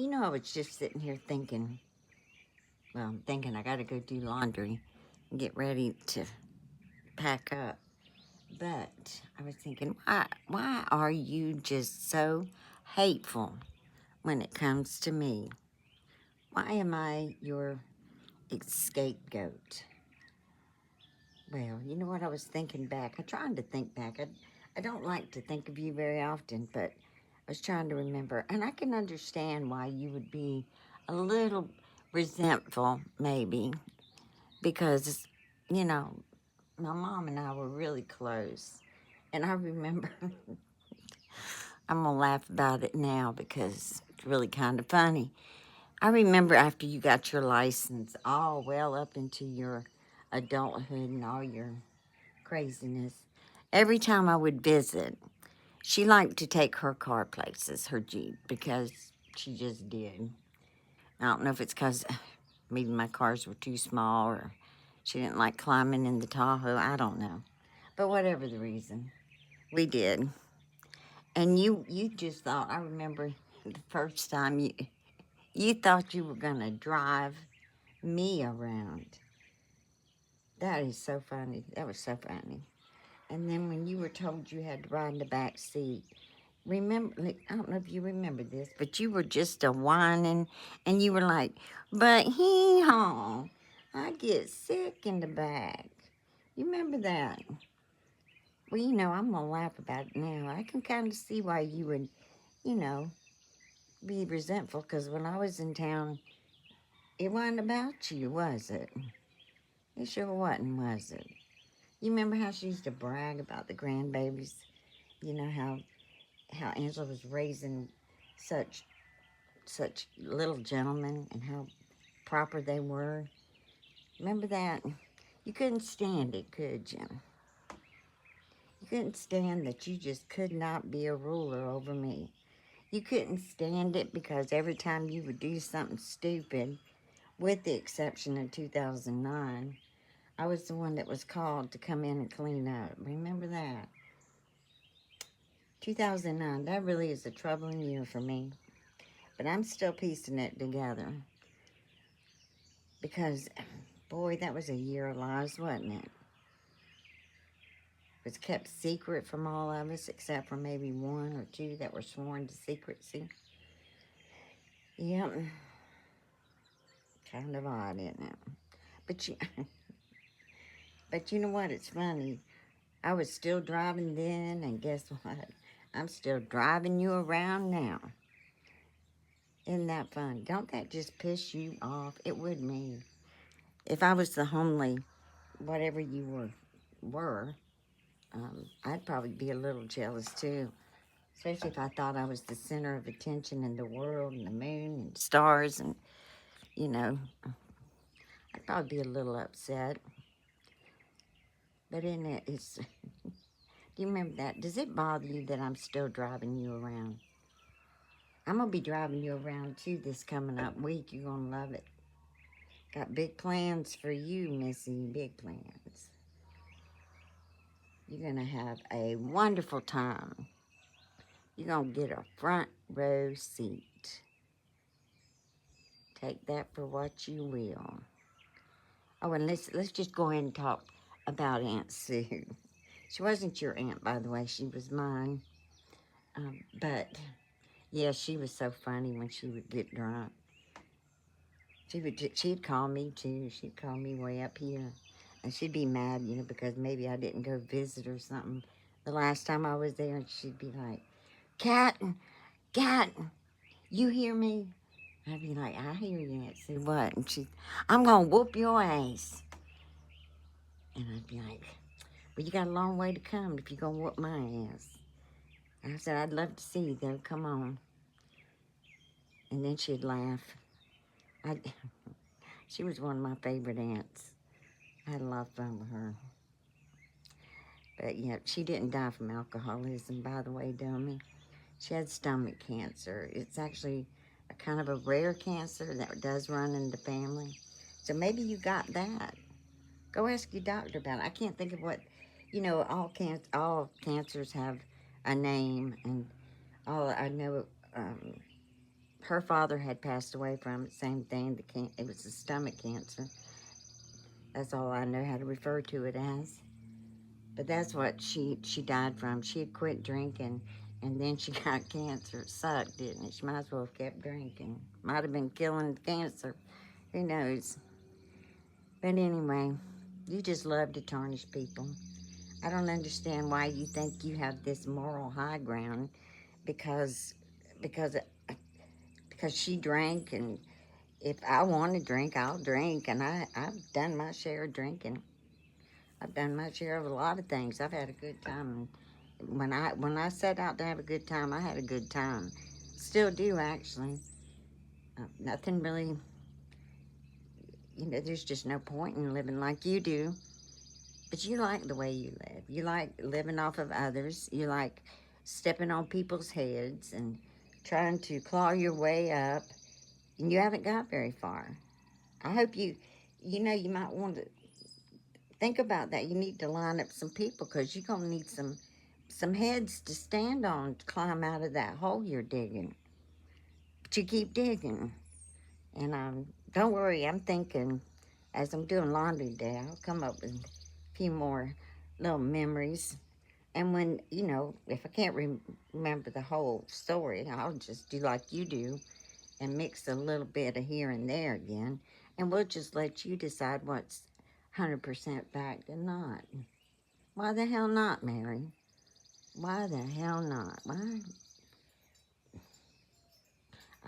I was just sitting here thinking, well, I'm thinking I gotta go do laundry and get ready to pack up. But I was thinking, why are you just so hateful when it comes to me? Why am I your scapegoat? Well, you know what? I was thinking back. I'm trying to think back. I don't like to think of you very often, but I was trying to remember. And I can understand why you would be a little resentful, maybe, because, you know, my mom and I were really close. And I remember, I'm going to laugh about it now because it's really kind of funny. I remember after you got your license, all well up into your adulthood and all your craziness, every time I would visit, she liked to take her car places, her Jeep, because she just did. I don't know if it's because maybe my cars were too small or she didn't like climbing in the Tahoe. I don't know. But whatever the reason, we did. And you just thought, I remember the first time you thought you were going to drive me around. That is so funny. That was so funny. And then when you were told you had to ride in the back seat, remember, like, I don't know if you remember this, but you were just a whining and you were like, but hee haw, I get sick in the back. You remember that? Well, I'm going to laugh about it now. I can kind of see why you would, you know, be resentful because when I was in town, it wasn't about you, was it? It sure wasn't, was it? You remember how she used to brag about the grandbabies? You know how Angela was raising such little gentlemen and how proper they were. Remember that? You couldn't stand it, could you? You couldn't stand that you just could not be a ruler over me. You couldn't stand it because every time you would do something stupid, with the exception of 2009, I was the one that was called to come in and clean up. Remember that? 2009, that really is a troubling year for me. But I'm still piecing it together. Because, boy, that was a year of lies, wasn't it? It was kept secret from all of us, except for maybe one or two that were sworn to secrecy. Yep, kind of odd, isn't it? But but you know what? It's funny. I was still driving then, and guess what? I'm still driving you around now. Isn't that fun? Don't that just piss you off? It would me. If I was the homely, whatever you were, I'd probably be a little jealous too. Especially if I thought I was the center of attention in the world and the moon and stars and, you know, I'd probably be a little upset. But in it, do you remember that? Does it bother you that I'm still driving you around? I'm going to be driving you around too this coming up week. You're going to love it. Got big plans for you, Missy. Big plans. You're going to have a wonderful time. You're going to get a front row seat. Take that for what you will. Oh, and let's just go ahead and talk about Aunt Sue. She wasn't your aunt, by the way. She was mine. But, yeah, she was so funny when she would get drunk. She'd call me, too. She'd call me way up here. And she'd be mad, because maybe I didn't go visit or something the last time I was there. And she'd be like, Cat, you hear me? I'd be like, I hear you, Aunt Sue. What? And I'm going to whoop your ass. And I'd be like, well, you got a long way to come if you're going to whoop my ass. And I said, I'd love to see you, though. Come on. And then she'd laugh. I, she was one of my favorite aunts. I had a lot of fun with her. But, yeah, she didn't die from alcoholism, by the way, dummy. She had stomach cancer. It's actually a kind of a rare cancer that does run in the family. So maybe you got that. Go ask your doctor about it. I can't think of what, all cancers have a name, and all I know, her father had passed away from it. Same thing. It was a stomach cancer. That's all I know how to refer to it as. But that's what she died from. She had quit drinking, and then she got cancer. It sucked, didn't it? She might as well have kept drinking. Might have been killing the cancer. Who knows? But anyway, you just love to tarnish people. I don't understand why you think you have this moral high ground because because because she drank, and if I want to drink, I'll drink, and I've done my share of drinking. I've done my share of a lot of things. I've had a good time. When I set out to have a good time, I had a good time. Still do, actually. Nothing really, there's just no point in living like you do. But you like the way you live. You like living off of others. You like stepping on people's heads and trying to claw your way up. And you haven't got very far. I hope you might want to think about that. You need to line up some people because you're going to need some heads to stand on to climb out of that hole you're digging. But you keep digging. And don't worry, I'm thinking as I'm doing laundry today, I'll come up with a few more little memories. And when, if I can't remember the whole story, I'll just do like you do and mix a little bit of here and there again. And we'll just let you decide what's 100% fact and not. Why the hell not, Mary? Why the hell not? Why?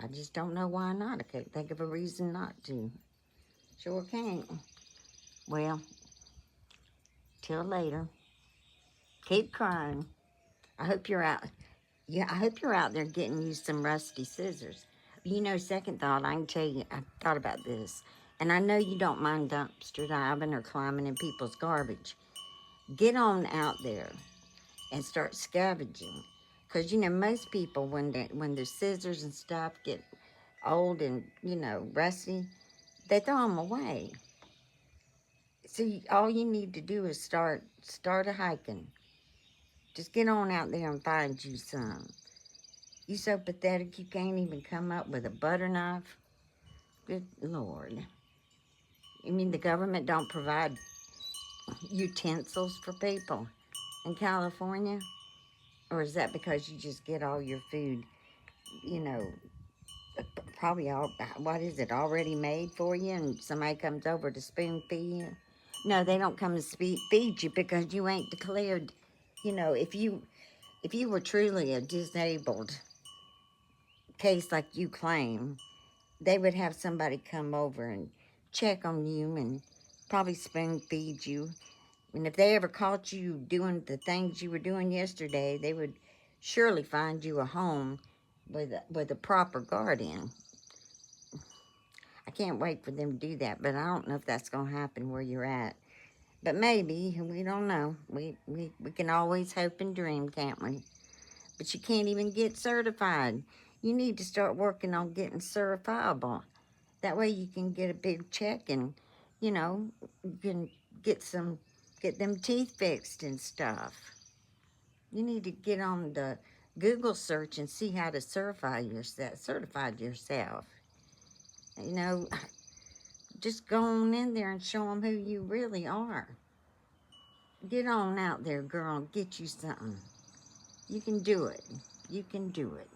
I just don't know why not. I can't think of a reason not to. Sure can't. Well, till later. Keep crying. I hope you're out. Yeah, I hope you're out there getting you some rusty scissors. Second thought, I can tell you, I thought about this. And I know you don't mind dumpster diving or climbing in people's garbage. Get on out there and start scavenging. Because, most people, when their scissors and stuff get old and, rusty, they throw them away. So all you need to do is start a hiking. Just get on out there and find you some. You so pathetic you can't even come up with a butter knife? Good Lord. You mean the government don't provide utensils for people in California? Or is that because you just get all your food, you know, probably what is it, already made for you and somebody comes over to spoon feed you? No, they don't come to feed you because you ain't declared, if you were truly a disabled case like you claim, they would have somebody come over and check on you and probably spoon feed you. And if they ever caught you doing the things you were doing yesterday, they would surely find you a home with a proper guardian. I can't wait for them to do that, but I don't know if that's going to happen where you're at. But maybe, we don't know. We can always hope and dream, can't we? But you can't even get certified. You need to start working on getting certifiable. That way you can get a big check and, you can get them teeth fixed and stuff. You need to get on the Google search and see how to certify yourself. Just go on in there and show them who you really are. Get on out there, girl, and get you something. You can do it. You can do it.